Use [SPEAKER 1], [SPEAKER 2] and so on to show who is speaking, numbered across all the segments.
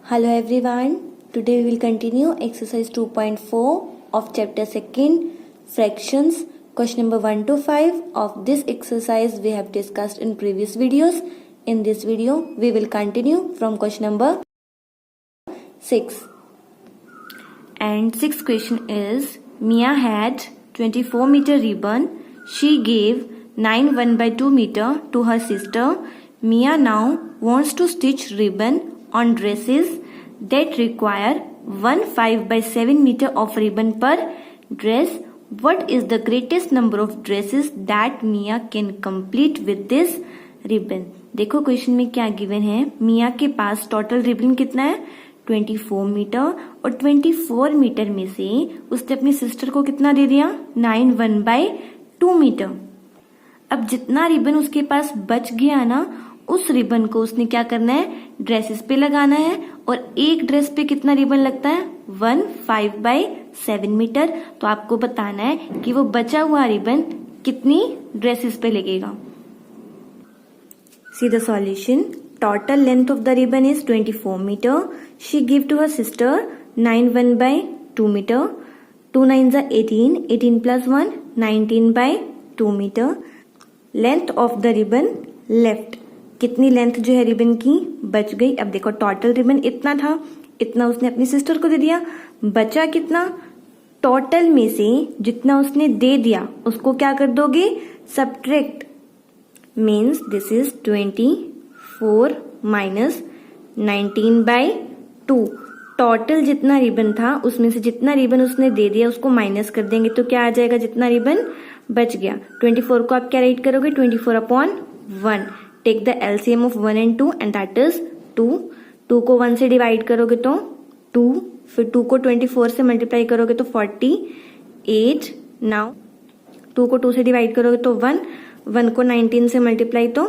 [SPEAKER 1] Hello everyone. Today we will continue exercise 2.4 of chapter 2 fractions. Question number 1 to 5 of this exercise we have discussed in previous videos. In this video we will continue from question number 6. And sixth question is Mia had 24 meter ribbon. She gave 9 1/2 meter to her sister. Mia now wants to stitch ribbon on dresses that require 1 5/7 meter of ribbon per dress. What is the greatest number of dresses that Mia can complete with this ribbon? देखो question में क्या given है. मिया के पास total ribbon कितना है 24 metre और 24 metre में से उसने अपनी सिस्टर को कितना दे दिया 9 1/2 मीटर. अब जितना रिबन उसके पास बच गया ना उस रिबन को उसने क्या करना है ड्रेसेस पे लगाना है और एक ड्रेस पे कितना रिबन लगता है 1 5/7 मीटर. तो आपको बताना है कि वो बचा हुआ रिबन कितनी ड्रेसेस पे लगेगा. See the solution. Total length of the ribbon is 24 meter. She give to her sister 9 1/2 meter. 2 9s are 18. 18 plus 1 19/2 meter. Length of the ribbon left. कितनी लेंथ जो है रिबन की बच गई. अब देखो टोटल रिबन इतना था, इतना उसने अपनी सिस्टर को दे दिया. बचा कितना टोटल में से जितना उसने दे दिया उसको क्या कर दोगे subtract. Means this is 24 minus 19/2. Total जितना रिबन था उसमें से जितना रिबन उसने दे दिया उसको माइनस कर देंगे तो क्या आ जाएगा जितना रिबन बच गया. 24 को आप क्या राइट करोगे 24/1. Take the LCM of 1 and 2 and that is 2. 2 को 1 से डिवाइड करोगे तो 2. फिर 2 को 24 से मल्टीप्लाई करोगे तो 48. नाउ 2 को 2 से डिवाइड करोगे तो 1. 1 को 19 से मल्टीप्लाई तो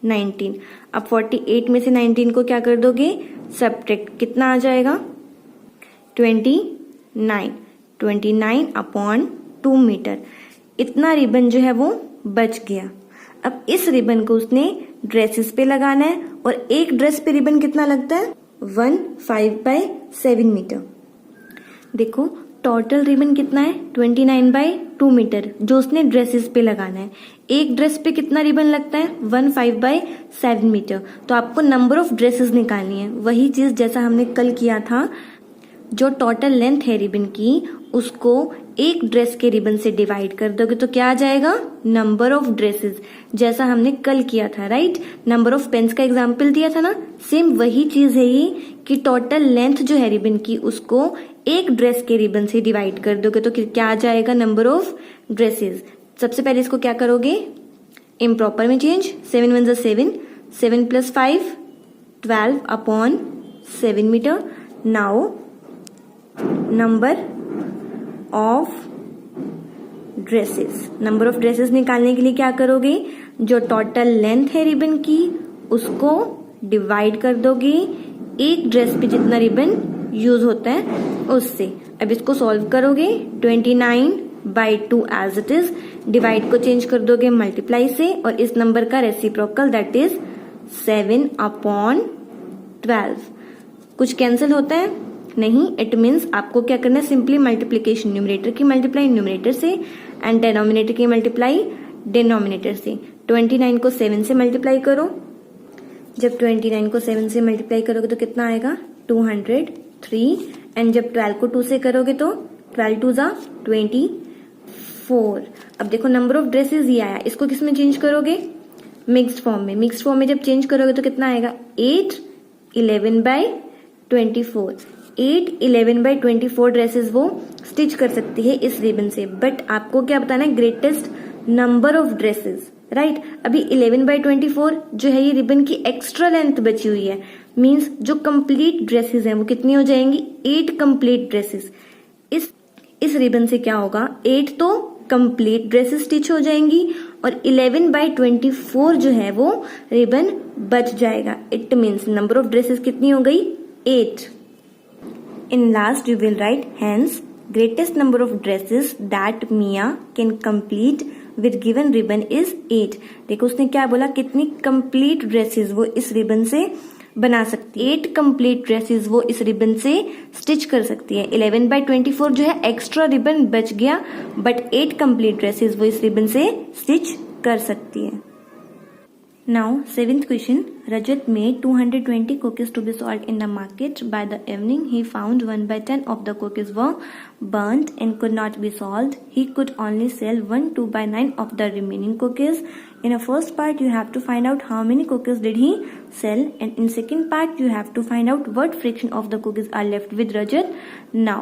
[SPEAKER 1] 19. अब 48 में से 19 को क्या कर दोगे सब्ट्रैक्ट. कितना आ जाएगा 29. 29/2 मीटर. इतना रिबन जो है वो बच गया. अब इस रिबन को उसने ड्रेसेस पे लगाना है और एक ड्रेस पे रिबन कितना लगता है 1 5/7 मीटर. देखो टोटल रिबन कितना है 29/2 मीटर जो उसने ड्रेसेस पे लगाना है. एक ड्रेस पे कितना रिबन लगता है 1 5/7 मीटर. तो आपको नंबर ऑफ ड्रेसेस निकालनी है. वही चीज जैसा हमने कल किया था. जो टोटल लेंथ है रिबन की उसको एक ड्रेस के रिबन से डिवाइड कर दोगे तो क्या आ जाएगा नंबर ऑफ ड्रेसेस. जैसा हमने कल किया था राइट. नंबर ऑफ पेन्स का एग्जाम्पल दिया था ना. सेम वही चीज है ये कि टोटल लेंथ जो है रिबन की उसको एक ड्रेस के रिबन से डिवाइड कर दोगे तो क्या आ जाएगा नंबर ऑफ ड्रेसेस. सबसे पहले इसको क्या करोगे इम्प्रॉपर में change. 7 1s are 7. 7 plus 5 12/7 meter. Now number of dresses. Number of dresses निकालने के लिए क्या करोगे जो टोटल लेंथ है रिबन की उसको डिवाइड कर दोगे एक ड्रेस पे जितना रिबन यूज होता है उससे. अब इसको सॉल्व करोगे 29/2 एज इट इज. डिवाइड को चेंज कर दोगे मल्टीप्लाई से और इस नंबर का रेसिप्रोकल दैट इज 7/12. कुछ कैंसिल होता है नहीं. इट मीन्स आपको क्या करना है सिंपली मल्टीप्लीकेशन. न्यूमरेटर की मल्टीप्लाई न्यूमरेटर से एंड डिनोमिनेटर की मल्टीप्लाई डिनोमिनेटर से. 29 को 7 से मल्टीप्लाई करो. जब 29 को 7 से मल्टीप्लाई करोगे तो कितना आएगा 203. एंड जब 12 को 2 से करोगे तो 12 2s are 24. अब देखो नंबर ऑफ ड्रेसेस ये आया. इसको किस में चेंज करोगे मिक्स्ड फॉर्म में. मिक्स्ड फॉर्म में जब चेंज करोगे तो कितना आएगा 8 11/24. 8 11/24 ड्रेसेस वो स्टिच कर सकती है इस रिबन से. बट आपको क्या बताना है greatest number of dresses right. अभी 11/24 जो है ये रिबन की एक्स्ट्रा लेंथ बची हुई है. मींस जो कंप्लीट ड्रेसेस हैं वो कितनी हो जाएंगी 8 कंप्लीट ड्रेसेस. इस रिबन से क्या होगा 8 तो कंप्लीट ड्रेसेस स्टिच हो जाएंगी और 11/24 जो है वो रिबन बच जाएगा. It means number of dresses कितनी हो गई 8. In last you will write hence greatest number of dresses that Mia can complete with given ribbon is 8. देखो उसने क्या बोला कितनी complete dresses वो इस रिबन से बना सकती है। 8 कंप्लीट ड्रेसेस वो इस रिबन से स्टिच कर सकती है। 11/24 जो है एक्स्ट्रा रिबन बच गया, बट 8 कंप्लीट ड्रेसेस वो इस रिबन से स्टिच कर सकती है। Now, 7th question. Rajat made 220 cookies to be sold in the market. By the evening, he found 1/10 of the cookies were burnt and could not be sold. He could only sell 1/2/9 of the remaining cookies. In the first part, you have to find out how many cookies did he sell, and in second part, you have to find out what fraction of the cookies are left with Rajat. Now,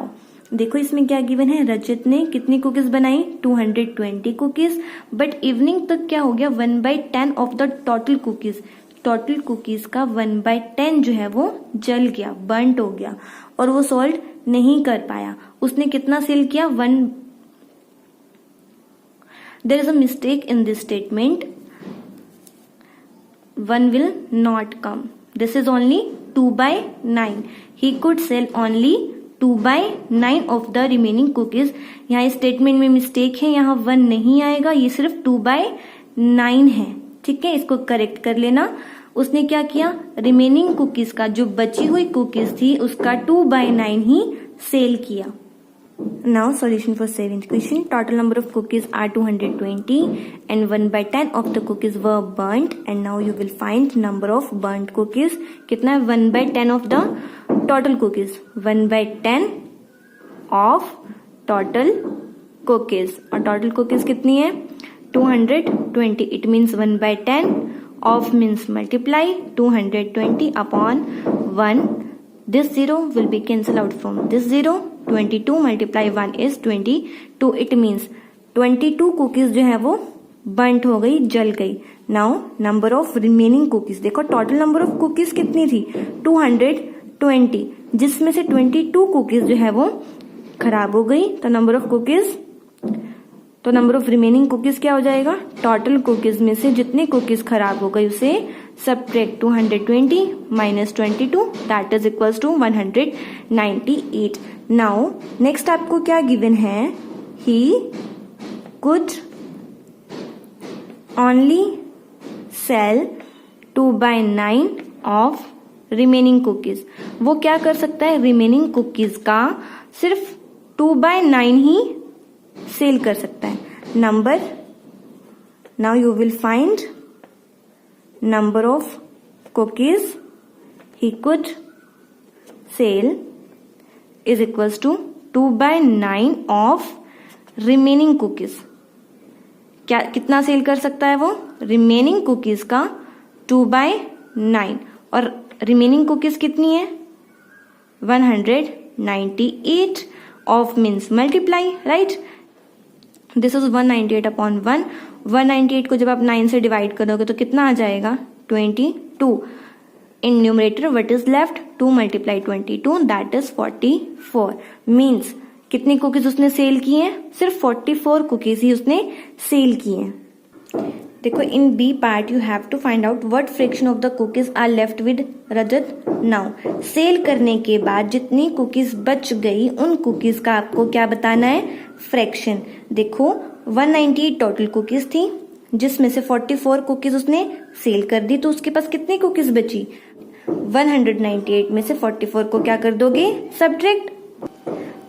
[SPEAKER 1] देखो इसमें क्या given है, रजत ने कितनी cookies बनाई 220 cookies, but evening तक क्या हो गया 1/10 of the total cookies. Total cookies का 1/10 जो है वो जल गया, बर्न्ट हो गया और वो सोल्ड नहीं कर पाया। उसने कितना सेल किया 1। There is a mistake in this statement, 1 will not come. This is only 2/9. He could sell only 2/9 of the remaining cookies. यहाँ स्टेटमेंट में मिस्टेक है, यहाँ 1 नहीं आएगा, ये सिर्फ 2/9 है। ठीक है, इसको करेक्ट कर लेना। उसने क्या किया, रिमेनिंग कुकीज का जो बची हुई कुकीज थी उसका 2/9 ही सेल किया। Now solution for 7th question. Total number of cookies are 220 and 1/10 of the cookies were burnt, and now you will find number of burnt cookies. कितना है 1/10 of the total cookies, 1/10 of total cookies, और total cookies कितनी है 220. It means 1/10 of means multiply 220 upon 1. This 0 will be cancelled out from this 0. 22 multiply 1 is 22. It means 22 cookies जो है वो burnt हो गई, जल गई। Now number of remaining cookies, देखो टोटल नंबर ऑफ कुकीज कितनी थी 220, जिसमें से 22 कुकीज जो है वो खराब हो गई। तो नंबर ऑफ रिमेनिंग कुकीज क्या हो जाएगा, टोटल कुकीज में से जितनी कुकीज खराब हो गई उसे subtract 220 minus 22, that is equals to 198। Now next आपको क्या गिवन है, he could only sell 2/9 of remaining cookies. वो क्या कर सकता है, रिमेनिंग कुकीज का सिर्फ 2/9 ही सेल कर सकता है। Number, now you will find number of cookies he could sell is equals to 2/9 of remaining cookies. क्या कितना सेल कर सकता है वो, रिमेनिंग कुकीज का 2/9, और रिमेनिंग कुकीज कितनी है 198 of means multiply, right. This is 198 upon 1। 198 को जब आप 9 से डिवाइड करोगे तो कितना आ जाएगा 22। In numerator what is left 2 multiply 22 that is 44। Means कितनी कुकीज उसने सेल की हैं, सिर्फ 44 कुकीज ही उसने सेल की हैं। देखो in B part you have to find out what fraction of the cookies are left with Rajat. Now sell करने के बाद जितनी कुकीज बच गई उन कुकीज का आपको क्या बताना है, फ्रैक्शन। देखो 198 टोटल कुकीज थी, जिसमें से 44 कुकीज उसने सेल कर दी, तो उसके पास कितनी कुकीज बची 198 में से 44 को क्या कर दोगे, subtract.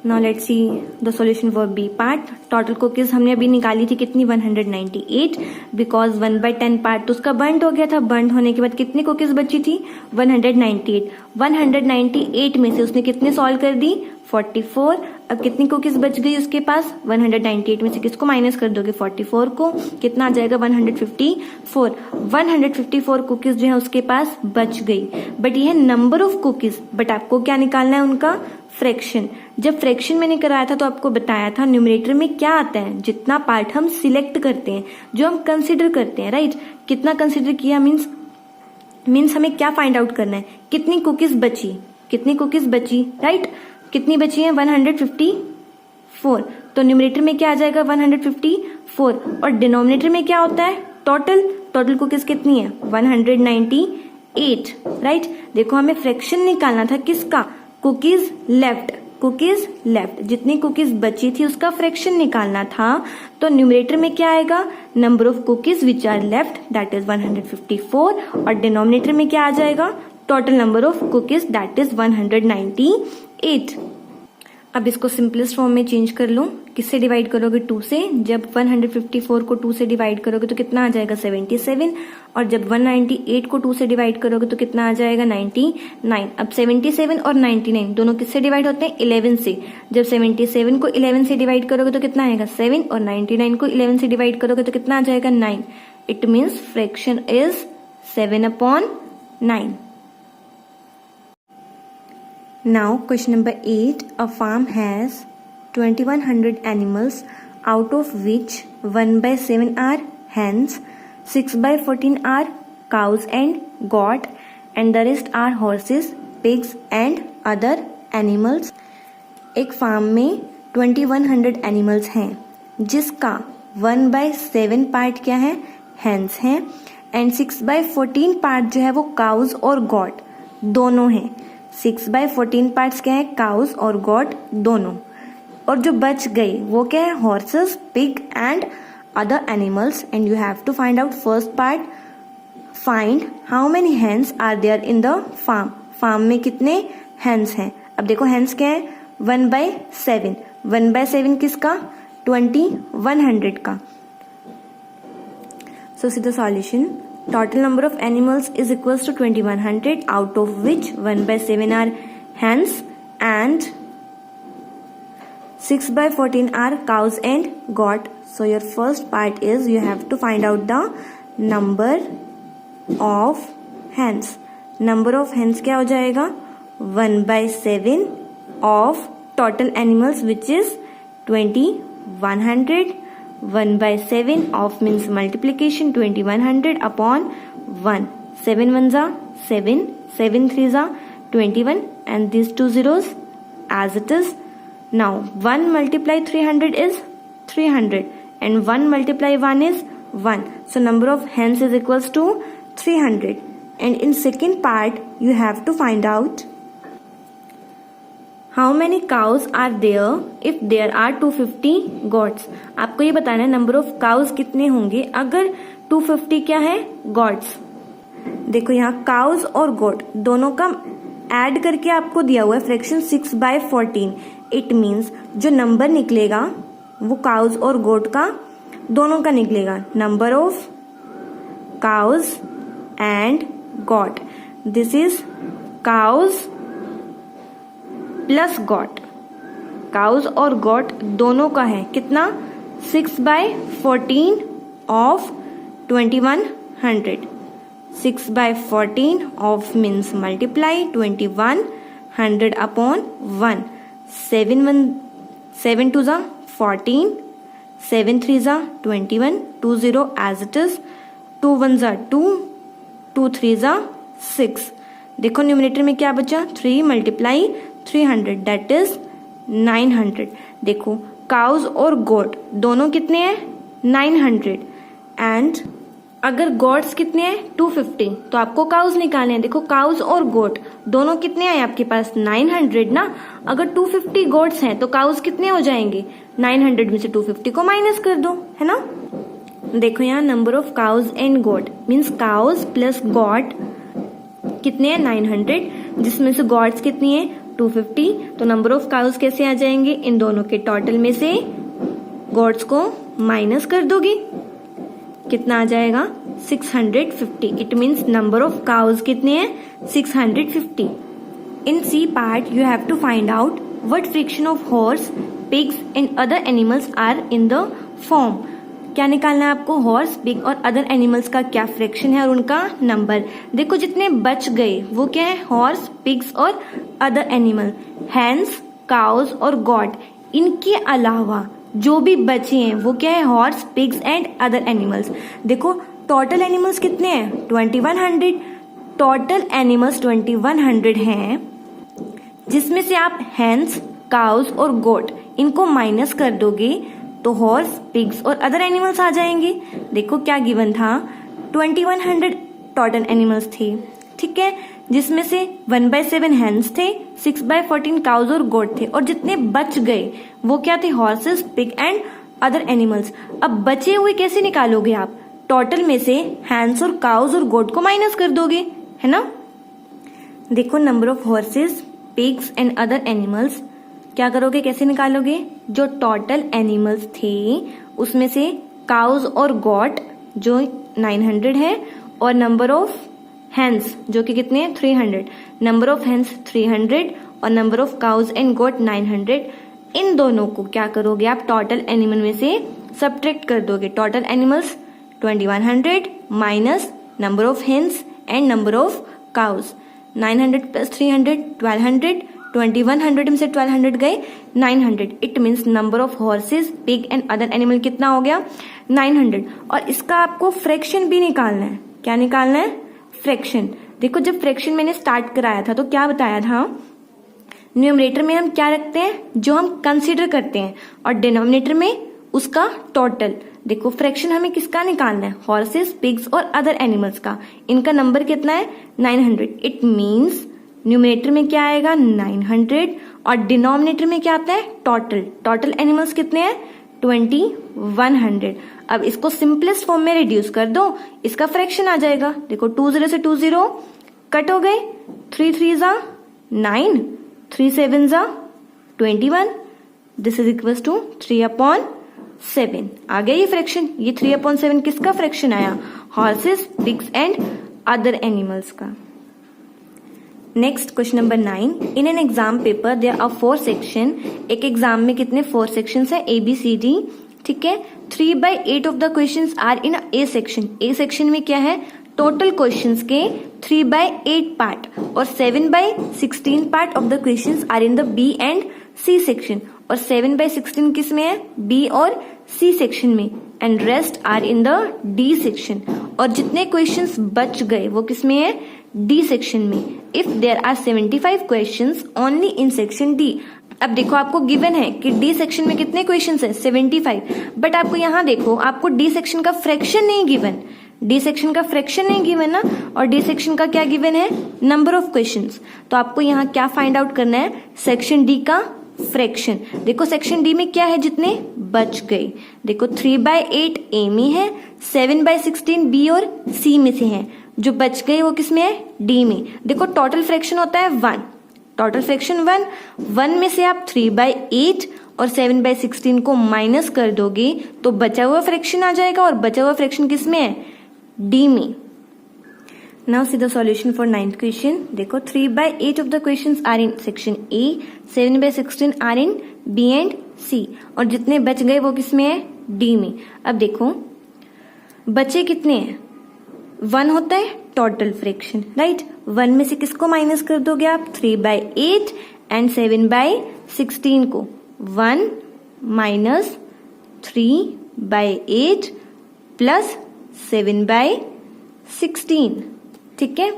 [SPEAKER 1] Now let's see the solution for B part. Total cookies हमने अभी निकाली थी कितनी 198, बिकॉज 1/10 पार्ट तो उसका बर्न्ट हो गया था। बर्न्ट होने के बाद कितनी कुकीज बची थी 198। 198 में से उसने कितने सॉल्व कर दी 44। अब कितनी कुकीज बच गई उसके पास 198 में से किसको माइनस कर दोगे 44 को, कितना आ जाएगा 154। 154 कुकीज जो है उसके पास बच गई, बट ये है नंबर ऑफ कुकीज, बट आपको क्या निकालना है उनका फ्रैक्शन। जब फ्रैक्शन मैंने कराया था तो आपको बताया था न्यूमरेटर में क्या आता है, जितना पार्ट हम सिलेक्ट करते हैं, जो हम कंसिडर करते हैं, राइट। कितना कंसिडर किया मीन्स हमें क्या फाइंड आउट करना है, कितनी कुकीज बची, राइट। कितनी बची है 154। तो न्यूमरेटर में क्या आ जाएगा 154, और डिनोमिनेटर में क्या होता है टोटल कुकीज कितनी है 198, राइट। देखो हमें फ्रैक्शन निकालना था किसका, कुकीज लेफ्ट, जितनी कुकीज बची थी उसका फ्रैक्शन निकालना था। तो न्यूमरेटर में क्या आएगा, number of cookies which are left that is 154, और डिनोमिनेटर में क्या आ जाएगा total number of cookies that is 198। अब इसको सिंपलेस्ट फॉर्म में चेंज कर लो। किससे डिवाइड करोगे? 2 से। जब 154 को 2 से डिवाइड करोगे तो कितना आ जाएगा? 77। और जब 198 को 2 से डिवाइड करोगे तो कितना आ जाएगा? 99। अब 77 और 99 दोनों किससे डिवाइड होते हैं? 11 से। जब 77 को 11 से डिवाइड करोगे तो कितना आएगा? 7। और 99 को 11 से डिवाइड करोगे तो कितना आ जाएगा? 9। It means fraction is 7/9। Now question number 8. A farm has 2100 animals, out of which 1/7 are hens, 6/14 are cows and goat, and the rest are horses, pigs and other animals. एक फार्म में 2100 animals हैं जिसका 1/7 part क्या है? Hence हैं, and 6/14 part जो है वो काउज और गॉट दोनों हैं। 6/14 पार्ट्स क्या है? काउज और गॉट दोनों। और जो बच गई वो क्या है? Horses, pig and other animals. And you have to find out first part, find how many hens are there in the farm. Farm में कितने हेन्स हैं? अब देखो हेन्स क्या है? 1/7। 1/7 किसका? 2100 का। So see the solution. Total number of animals is equals to 2100, out of which 1/7 are hens and 6/14 are cows and goat. So your first part is you have to find out the number of hens. Number of hens क्या हो जाएगा? 1/7 of total animals which is 2100. 1/7 of means multiplication, 2100 upon 1. 7 1s are 7, 7 3s are 21, and these 2 zeros as it is. Now 1 multiply 300 is 300 and 1 multiply 1 is 1. So number of hens is equals to 300. And in second part you have to find out how many cows are there if there are 250 goats. आपको ये बताना है number of cows कितने होंगे अगर 250 क्या है? God's. देखो यहाँ काउज और गोट दोनों का ऐड करके आपको दिया हुआ है फ्रैक्शन 6/14। इट मीन्स जो नंबर निकलेगा वो काउज और गोट का दोनों का निकलेगा। Number of cows and goat, this is cows plus goat. Cows और गॉट दोनों का है कितना? 6/14 of 2100। 6/14 of means multiply 2100 upon 1। 7 2s are 14, 7 3s are 21, 2 0 as it is, 2 1s are 2, 2 3s are 6। देखो न्यूमरेटर में क्या बचा? 3 मल्टीप्लाई 300 दैट इज 900। देखो काउज और गोट दोनों कितने हैं? 900। एंड अगर गोट्स कितने हैं? 250। तो आपको काउज निकालने हैं। देखो काउज और गोट दोनों कितने हैं आपके पास? 900 ना। अगर 250 गोट्स हैं तो काउज कितने हो जाएंगे? 900 में से 250 को माइनस कर दो, है ना। देखो यहाँ number of cows and goat means cows plus goat कितने हैं? 900, जिसमें से गॉड्स कितनी है? 250। तो नंबर ऑफ काउज कैसे आ जाएंगे? इन दोनों के टोटल में से गॉड्स को माइनस कर दोगे, कितना आ जाएगा? 650। It means number of cows कितने हैं? 650। In C part you have to find out what fraction of horse, pigs and other animals are in the form. क्या निकालना है आपको? हॉर्स, पिग और अदर एनिमल्स का क्या फ्रैक्शन है और उनका नंबर। देखो जितने बच गए वो क्या है? हॉर्स, पिग्स और अदर एनिमल। हैंस, काउज और गॉट, इनके अलावा जो भी बचे हैं वो क्या है? Horse, pigs and other animals. देखो टोटल एनिमल्स कितने हैं? 2100। टोटल एनिमल्स 2100 हैं, जिसमें से आप हैंस, काउज और गोट इनको माइनस कर दोगे तो हॉर्स, पिग्स और अदर एनिमल्स आ जाएंगे। देखो क्या गिवन था? 2100 टोटल एनिमल्स थे, ठीक है, जिसमें से 1/7 हैंस थे, 6/14 काउज और गोट थे, और जितने बच गए वो क्या थे? Horses, pig and other animals. अब बचे हुए कैसे निकालोगे आप? टोटल में से हैंस और काउज और गोट को माइनस कर दोगे, है ना। देखो number of horses, pigs and other animals, क्या करोगे, कैसे निकालोगे? जो टोटल एनिमल्स थे उसमें से काउज और गॉट जो 900 है और नंबर ऑफ हेन्स जो कि कितने हैं 300, नंबर ऑफ हेन्स 300 और number of cows and got 900, इन दोनों को क्या करोगे आप टोटल एनिमल में से सब्ट्रैक्ट कर दोगे। Total animals 2100 minus number of hens and number of cows, 900 plus 300 1200, 2100 में से 1200 गए 900, it means number of horses, pig and other animal कितना हो गया 900। और इसका आपको फ्रैक्शन भी निकालना है। क्या निकालना है? फ्रैक्शन। देखो जब फ्रैक्शन मैंने स्टार्ट कराया था तो क्या बताया था, न्यूमरेटर में हम क्या रखते हैं, जो हम कंसीडर करते हैं, और डिनोमिनेटर में उसका टोटल। देखो फ्रैक्शन हमें किसका निकालना है, हॉर्सेस, पिग्स और अदर एनिमल्स का। इनका नंबर कितना है 900, इट मीन्स न्यूमरेटर में क्या आएगा 900 और डिनोमिनेटर में क्या आता है टोटल। टोटल एनिमल्स कितने हैं 2100। अब इसको सिंपलेस्ट फॉर्म में रिड्यूस कर दो, इसका फ्रैक्शन आ जाएगा। देखो 20 से 20 कट हो गए, 3 3 जा 9, 3 7 जा 21, दिस इज इक्वल टू 3/7। आ गया ये फ्रैक्शन। ये 3/7 किसका फ्रैक्शन आया, horses, pigs and other animals का। Next question number 9, in an exam paper there are 4 section. एक एग्जाम में कितने 4 सेक्शंस है, ABCD, ठीक है। 3/8 of the questions are in A section. A section में क्या है, टोटल क्वेश्चंस के 3/8 पार्ट और 7/16 part of the questions are in the B and C section. और 7/16 किस में है, B और C सेक्शन में, and rest are in the D section. और जितने क्वेश्चंस बच गए वो किस में है, D सेक्शन में। If there are 75 questions only in section D। अब देखो आपको गिवन है कि D सेक्शन में कितने क्वेश्चंस है 75, बट आपको यहाँ देखो आपको D सेक्शन का फ्रैक्शन नहीं गिवन, D सेक्शन का फ्रैक्शन नहीं गिवन ना, और D सेक्शन का क्या गिवन है, नंबर ऑफ क्वेश्चंस। तो आपको यहाँ क्या फाइंड आउट करना है, सेक्शन D का फ्रैक्शन। देखो सेक्शन D में क्या है, जितने बच गए। देखो 3/8 A में है, 7/16 B और C में से है, जो बच गए वो किस में है, D में। देखो टोटल फ्रैक्शन होता है 1, टोटल फ्रैक्शन 1 में से आप 3/8 और 7/16 को माइनस कर दोगे तो बचा हुआ फ्रैक्शन आ जाएगा, और बचा हुआ फ्रैक्शन किस में है, D में। Now see the solution for 9th question. देखो 3/8 of the questions are in section A, 7/16 are in B and C, और जितने बच गए वो किस में है, D में। अब देखो बचे कितने हैं, 1 होता है टोटल फ्रैक्शन, राइट। 1 में से किसको माइनस कर दोगे आप, 3/8 एंड 7/16 को, 1 माइनस 3/8 प्लस 7/16, ठीक है।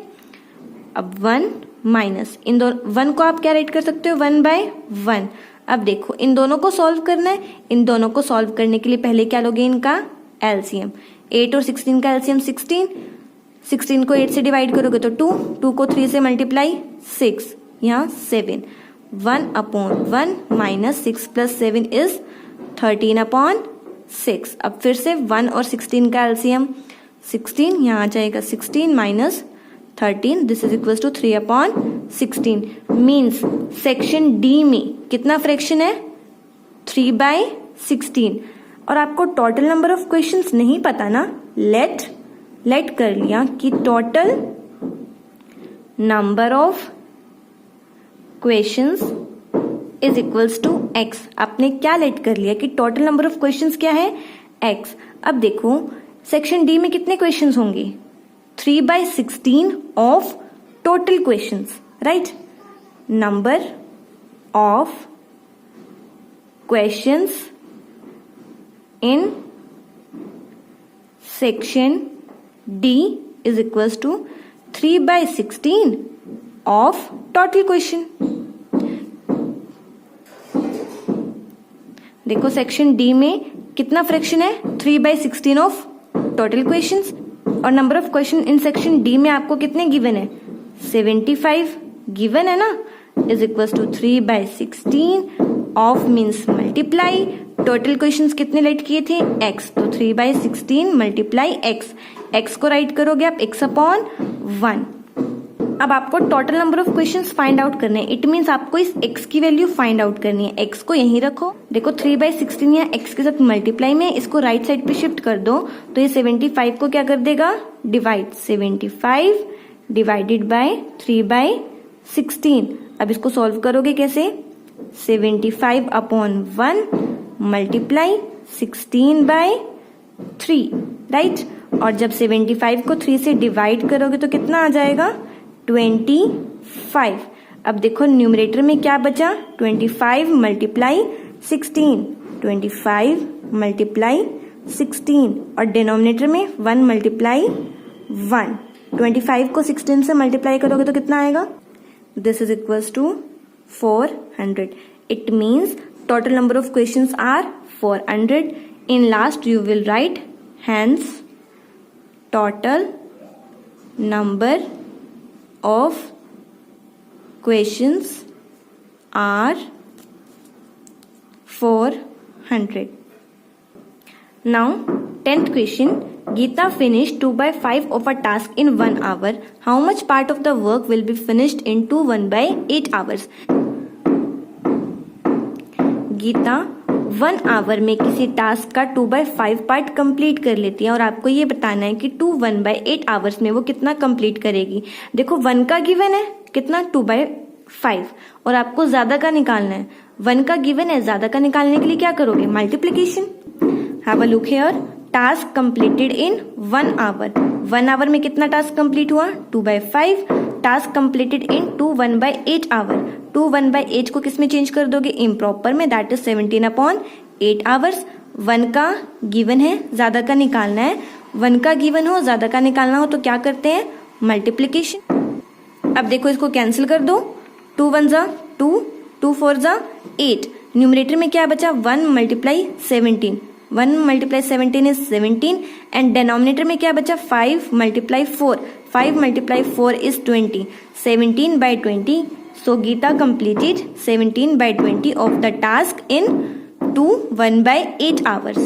[SPEAKER 1] अब 1 माइनस इन दोनों 1 को आप क्या राइट कर सकते हो 1/1। अब देखो इन दोनों को सॉल्व करना है। इन दोनों को सॉल्व करने के लिए पहले क्या लोगे, इनका एलसीएम। 8 और 16 का एलसीएम 16, 16 को 8 से डिवाइड करोगे तो 2 को 3 से मल्टीप्लाई 6, यहाँ 7, 1/1 माइनस 6 प्लस 7 इज 13/6। अब फिर से 1 और 16 का एलसीएम 16, यहाँ आ जाएगा 16 minus 13, this is equal to 3/16। Means section D में कितना फ्रैक्शन है 3/16। और आपको टोटल नंबर ऑफ क्वेश्चंस नहीं पता ना, लेट कर लिया कि total number of questions is equals to x। आपने क्या लेट कर लिया कि टोटल नंबर ऑफ क्वेश्चंस क्या है x। अब देखो सेक्शन D में कितने क्वेश्चंस होंगे, 3/16 of total questions, right. Number of questions in section D is equals to 3/16 of total question। देखो सेक्शन D में कितना फ्रैक्शन है 3/16 ऑफ टोटल क्वेश्चंस, और number of question in section D में आपको कितने गिवन है 75 गिवन है ना, is equals to 3/16 of means multiply total questions कितने राइट किए थे x, तो 3/16 मल्टीप्लाई x को राइट करोगे आप x/1, अब आपको total number of questions find out करने हैं। इट मीन्स आपको इस x की वैल्यू फाइंड आउट करनी है। x को यहीं रखो, देखो 3/16 या x के साथ मल्टीप्लाई में इसको राइट साइड पे शिफ्ट कर दो तो ये 75 को क्या कर देगा, डिवाइड। 75 divided by 3/16। अब इसको सॉल्व करोगे कैसे, 75/1 मल्टीप्लाई 16/3, राइट। और जब 75 को 3 से डिवाइड करोगे तो कितना आ जाएगा, 25। अब देखो न्यूमरेटर में क्या बचा, 25 मल्टीप्लाई 16, 25 मल्टीप्लाई 16, और डिनोमिनेटर में 1 मल्टीप्लाई 1। 25 को 16 से मल्टीप्लाई करोगे तो कितना आएगा, this is equals to 400. It means total number of questions are 400. In last you will write hence total number of questions are 400. Now 10th question. Geeta finished 2/5 of a task in 1 hour. How much part of the work will be finished in 1/8 hours? गीता 1 hour में किसी task का 2/5 part complete कर लेती है और आपको ये बताना है कि 1/8 आवर्स में वो कितना कंप्लीट करेगी। देखो 1 का गिवन है कितना, 2/5, और आपको ज्यादा का निकालना है। 1 का गिवन है, ज्यादा का निकालने के लिए क्या करोगे, multiplication. Have a look here, task completed in 1 hour. 1 hour में कितना टास्क कंप्लीट हुआ, 2/5। Task completed in 1/8 our. 1/8 को किस में चेंज कर दोगे, इम्प्रॉपर में, दैट इज 17/8 आवर्स। 1 का गिवन है, ज्यादा का निकालना है। 1 का गिवन हो, ज्यादा का निकालना हो तो क्या करते हैं, मल्टीप्लीकेशन। अब देखो इसको कैंसिल कर दो, 2 1 जा 2, 2 4 जा 8। न्यूमरेटर में क्या बचा, 1 multiply 17, 1 multiply 17 is 17, and denominator में क्या बचा, 5 multiply 4, 5 multiply 4 is 20, 17/20. So Geeta completed 17/20 of the task in 1/8 hours.